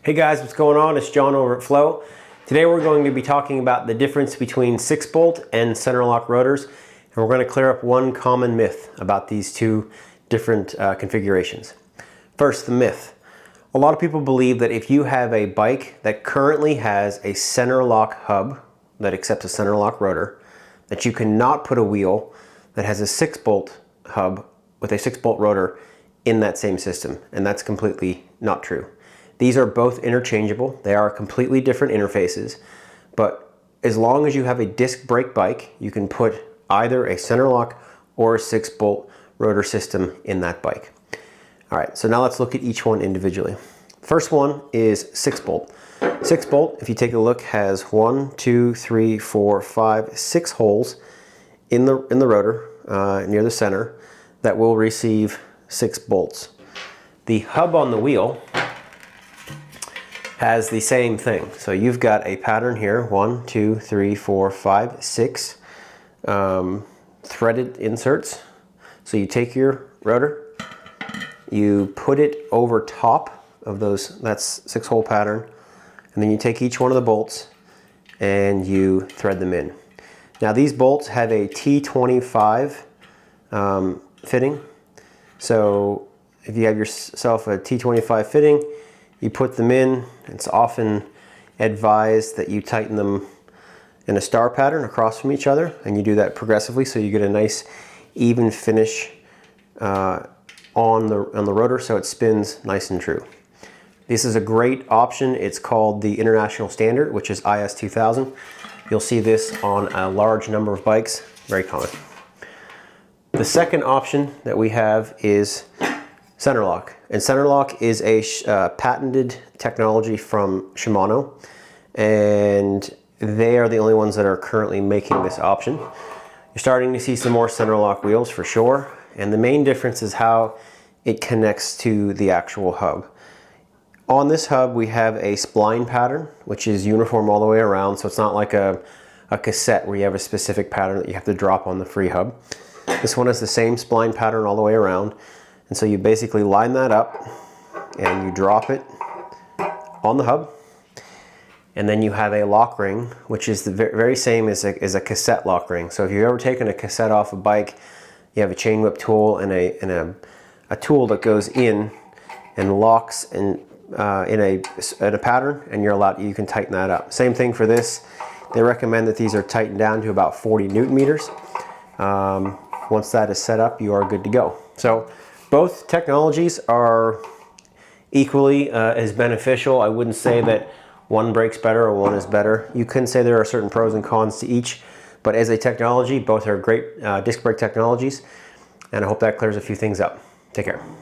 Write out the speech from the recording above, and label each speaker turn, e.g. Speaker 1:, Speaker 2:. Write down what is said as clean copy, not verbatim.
Speaker 1: Hey guys, what's going on? It's John over at Flow. Today we're going to be talking about the difference between 6-bolt and Centerlock rotors, and we're going to clear up one common myth about these two different configurations. First, the myth. A lot of people believe that if you have a bike that currently has a Centerlock hub that accepts a Centerlock rotor, that you cannot put a wheel that has a 6-bolt hub with a 6-bolt rotor in that same system, and that's completely not true. These are both interchangeable. They are completely different interfaces, but as long as you have a disc brake bike, you can put either a Centerlock or a 6-bolt rotor system in that bike. All right, so now let's look at each one individually. First one is 6-bolt. 6-bolt, if you take a look, has 1, 2, 3, 4, 5, 6 holes in the rotor near the center that will receive 6 bolts. The hub on the wheel has the same thing. So you've got a pattern here, 1, 2, 3, 4, 5, 6 threaded inserts. So you take your rotor, you put it over top of those, that's 6-hole pattern, and then you take each one of the bolts and you thread them in. Now these bolts have a T25 fitting. So if you have yourself a T25 fitting, you put them in. It's often advised that you tighten them in a star pattern across from each other, and you do that progressively so you get a nice even finish on the rotor so it spins nice and true. This is a great option. It's called the International Standard, which is IS 2000. You'll see this on a large number of bikes, very common. The second option that we have is Centerlock. And Centerlock is a patented technology from Shimano, and they are the only ones that are currently making this option. You're starting to see some more Centerlock wheels for sure, and the main difference is how it connects to the actual hub. On this hub we have a spline pattern, which is uniform all the way around, so it's not like a cassette where you have a specific pattern that you have to drop on the free hub. This one has the same spline pattern all the way around. And so you basically line that up and you drop it on the hub, and then you have a lock ring, which is the very same as a cassette lock ring. So if you've ever taken a cassette off a bike, you have a chain whip tool and a tool that goes in and locks in a pattern, and you can tighten that up. Same thing for this. They recommend that these are tightened down to about 40 Newton meters. Once that is set up, you are good to go. So both technologies are equally as beneficial. I wouldn't say that one breaks better or one is better. You can say there are certain pros and cons to each, but as a technology, both are great disc brake technologies, and I hope that clears a few things up. Take care.